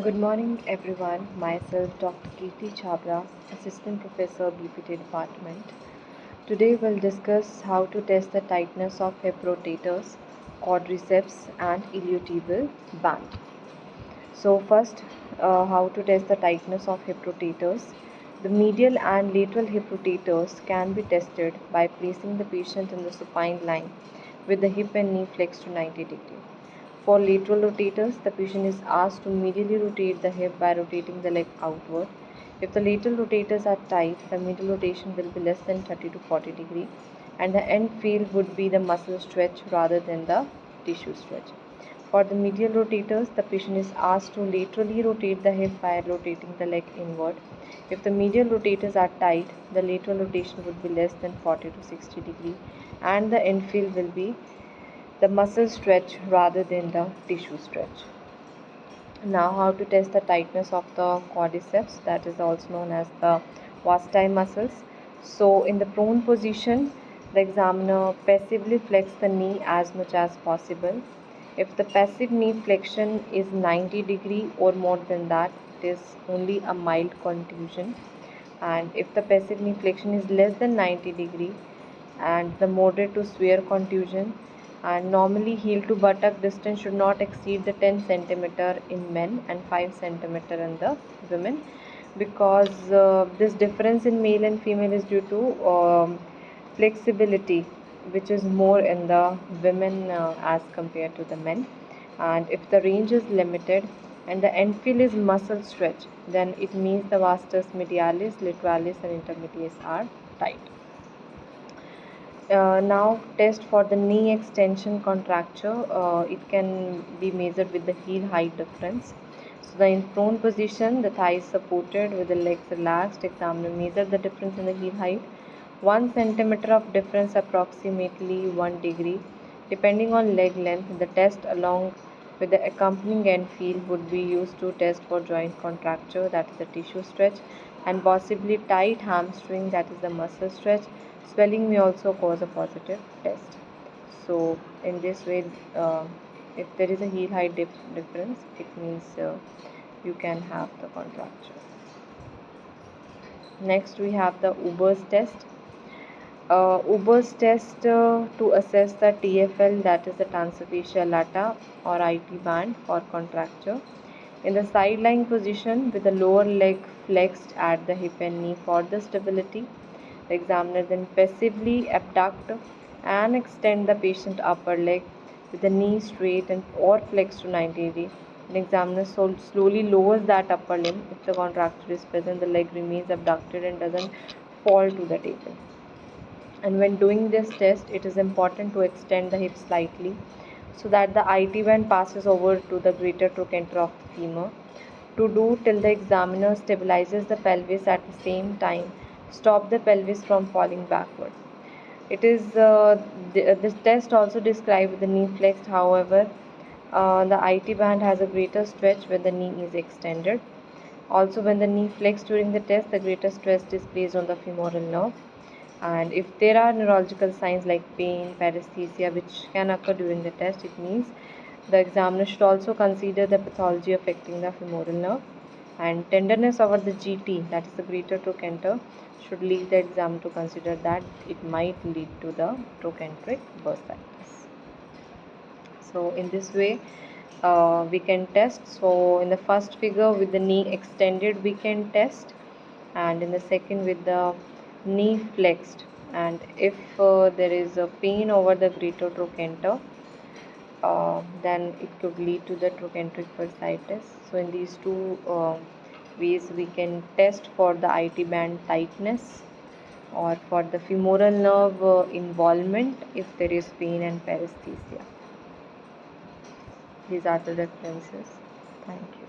Good morning, everyone. Myself, Dr. Kirti Chhabra, Assistant Professor, BPT Department. Today, we'll discuss how to test the tightness of hip rotators, quadriceps, and iliotibial band. So, first, how to test the tightness of hip rotators. The medial and lateral hip rotators can be tested by placing the patient in the supine line with the hip and knee flexed to 90 degrees. For lateral rotators, the patient is asked to medially rotate the hip by rotating the leg outward. If the lateral rotators are tight, the medial rotation will be less than 30 to 40 degree, and the end field would be the muscle stretch rather than the tissue stretch. For the medial rotators, the patient is asked to laterally rotate the hip by rotating the leg inward. If the medial rotators are tight, the lateral rotation would be less than 40 to 60 degree, and the end field will be the muscle stretch rather than the tissue stretch. Now, how to test the tightness of the quadriceps, that is also known as the vasti muscles. So, in the prone position, the examiner passively flex the knee as much as possible. If the passive knee flexion is 90 degree or more than that, it is only a mild contusion. And if the passive knee flexion is less than 90 degree, and the moderate to severe contusion, and normally heel to buttock distance should not exceed the 10 centimeter in men and 5 centimeter in the women, because this difference in male and female is due to flexibility, which is more in the women as compared to the men. And if the range is limited and the end field is muscle stretch, then it means the vastus medialis, lateralis and intermedius are tight. Now, test for the knee extension contracture. It can be measured with the heel height difference. So, in prone position, the thighs supported with the legs relaxed. Examiner measure the difference in the heel height. 1 centimeter of difference, approximately 1 degree. Depending on leg length, the test along with the accompanying end field would be used to test for joint contracture, that is the tissue stretch, and possibly tight hamstring, that is the muscle stretch. Swelling may also cause a positive test. So, in this way, if there is a heel height difference, it means you can have the contracture. Next, we have the Uber's test. Uber's test to assess the TFL, that is the transaphacial lata or IT band for contracture. In the side-lying position with the lower leg flexed at the hip and knee for the stability, the examiner then passively abduct and extend the patient upper leg with the knee straight and or flexed to 90 degree. The examiner slowly lowers that upper limb. If the contracture is present, the leg remains abducted and doesn't fall to the table. And when doing this test, it is important to extend the hip slightly so that the IT band passes over to the greater trochanter of the femur. To do till the examiner stabilizes the pelvis at the same time, stop the pelvis from falling backward. It is this test also describes the knee flexed. However, the IT band has a greater stretch when the knee is extended. Also, when the knee flexed during the test, the greater stress is placed on the femoral nerve. And if there are neurological signs like pain, paresthesia, which can occur during the test, it means the examiner should also consider the pathology affecting the femoral nerve. And tenderness over the GT, that is the greater trochanter, should lead the examiner to consider that it might lead to the trochanteric bursitis. So in this way, we can test. So in the first figure with the knee extended, we can test, and in the second with the knee flexed. And if there is a pain over the greater trochanter, then it could lead to the trochanteric bursitis. So in these two ways, we can test for the IT band tightness or for the femoral nerve involvement if there is pain and paresthesia. These are the references. Thank you.